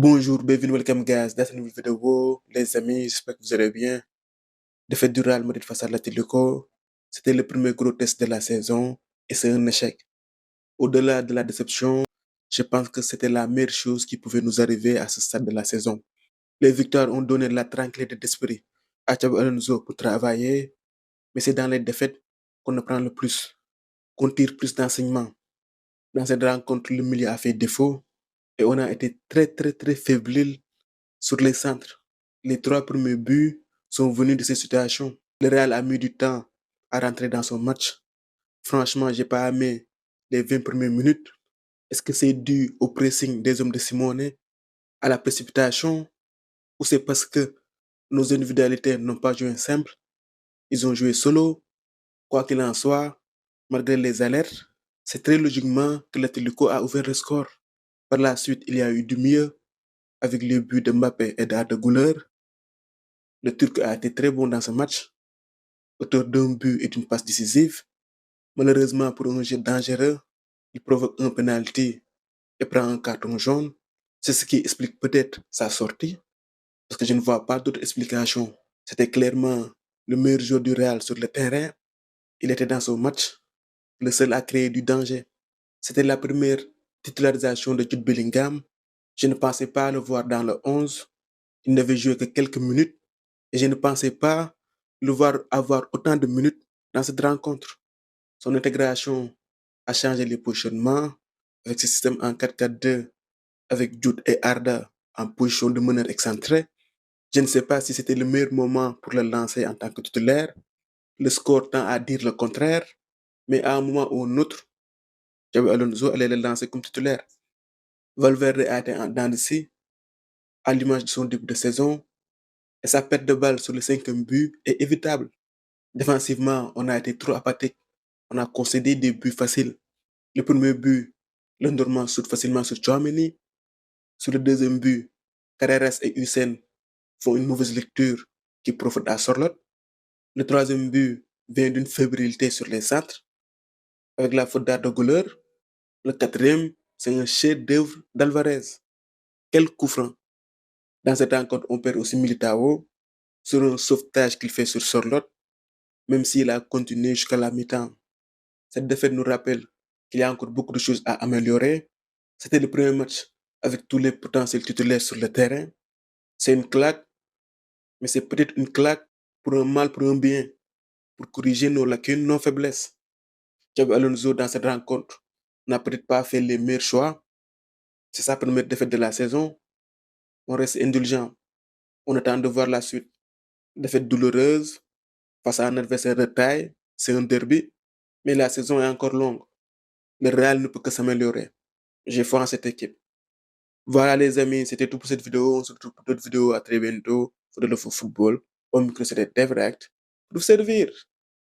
Bonjour, bienvenue, welcome guys. That's a new vidéo. Les amis, j'espère que vous allez bien. Défaite du Real Madrid face à l'Atlético, c'était le premier gros test de la saison et c'est un échec. Au-delà de la déception, je pense que c'était la meilleure chose qui pouvait nous arriver à ce stade de la saison. Les victoires ont donné la tranquillité d'esprit à Xabi Alonso pour travailler, mais c'est dans les défaites qu'on apprend le plus, qu'on tire plus d'enseignements. Dans cette rencontre, le milieu a fait défaut et on a été très fébrile sur les centres. Les 3 premiers buts sont venus de ces situations. Le Real a mis du temps à rentrer dans son match. Franchement, j'ai pas aimé les 20 premières minutes. Est-ce que c'est dû au pressing des hommes de Simone, à la précipitation, ou c'est parce que nos individualités n'ont pas joué simple? Ils ont joué solo. Quoi qu'il en soit, malgré les alertes, c'est très logiquement que l'Atlético a ouvert le score. Par la suite, il y a eu du mieux avec les buts de Mbappé et d'Arda Güler. Le Turc a été très bon dans ce match, auteur d'un but et d'une passe décisive. Malheureusement, pour un jeu dangereux, il provoque un penalty et prend un carton jaune. C'est ce qui explique peut-être sa sortie, parce que je ne vois pas d'autre explication. C'était clairement le meilleur joueur du Real sur le terrain. Il était dans son match, le seul à créer du danger. C'était la première titularisation de Jude Bellingham. Je ne pensais pas le voir dans le 11. Il n'avait joué que quelques minutes et je ne pensais pas le voir avoir autant de minutes dans cette rencontre. Son intégration a changé les positionnements avec ce système en 4-4-2 avec Jude et Arda en position de meneur excentré. Je ne sais pas si c'était le meilleur moment pour le lancer en tant que titulaire. Le score tend à dire le contraire, mais à un moment ou un autre, Xabi Alonso allait le lancer comme titulaire. Valverde a été en dents de scie, à l'image de son début de saison, et sa perte de balle sur le 5e but est évitable. Défensivement, on a été trop apathique. On a concédé des buts faciles. Le premier but, le Normand saute facilement sur Tchouaméni. Sur le deuxième but, Carreras et Hussein font une mauvaise lecture qui profite à Sorloth. Le troisième but vient d'une fébrilité sur les centres, avec la faute d'Arda Güler. Le quatrième, c'est un chef-d'œuvre d'Alvarez. Quel coup franc! Dans cette rencontre, on perd aussi Militao sur un sauvetage qu'il fait sur Sorloth, même s'il a continué jusqu'à la mi-temps. Cette défaite nous rappelle qu'il y a encore beaucoup de choses à améliorer. C'était le premier match avec tous les potentiels titulaires sur le terrain. C'est une claque, mais c'est peut-être une claque pour un mal, pour un bien, pour corriger nos lacunes, nos faiblesses. Xabi Alonso, dans cette rencontre, n'a peut-être pas fait les meilleurs choix. C'est sa première défaite de la saison. On reste indulgent. On attend de voir la suite. Défaite douloureuse face à un adversaire de taille. C'est un derby, mais la saison est encore longue. Le Real ne peut que s'améliorer. J'ai foi en cette équipe. Voilà les amis, c'était tout pour cette vidéo. On se retrouve pour d'autres vidéos. À très bientôt. For the love of football. Au micro, c'était Devract. Pour vous servir.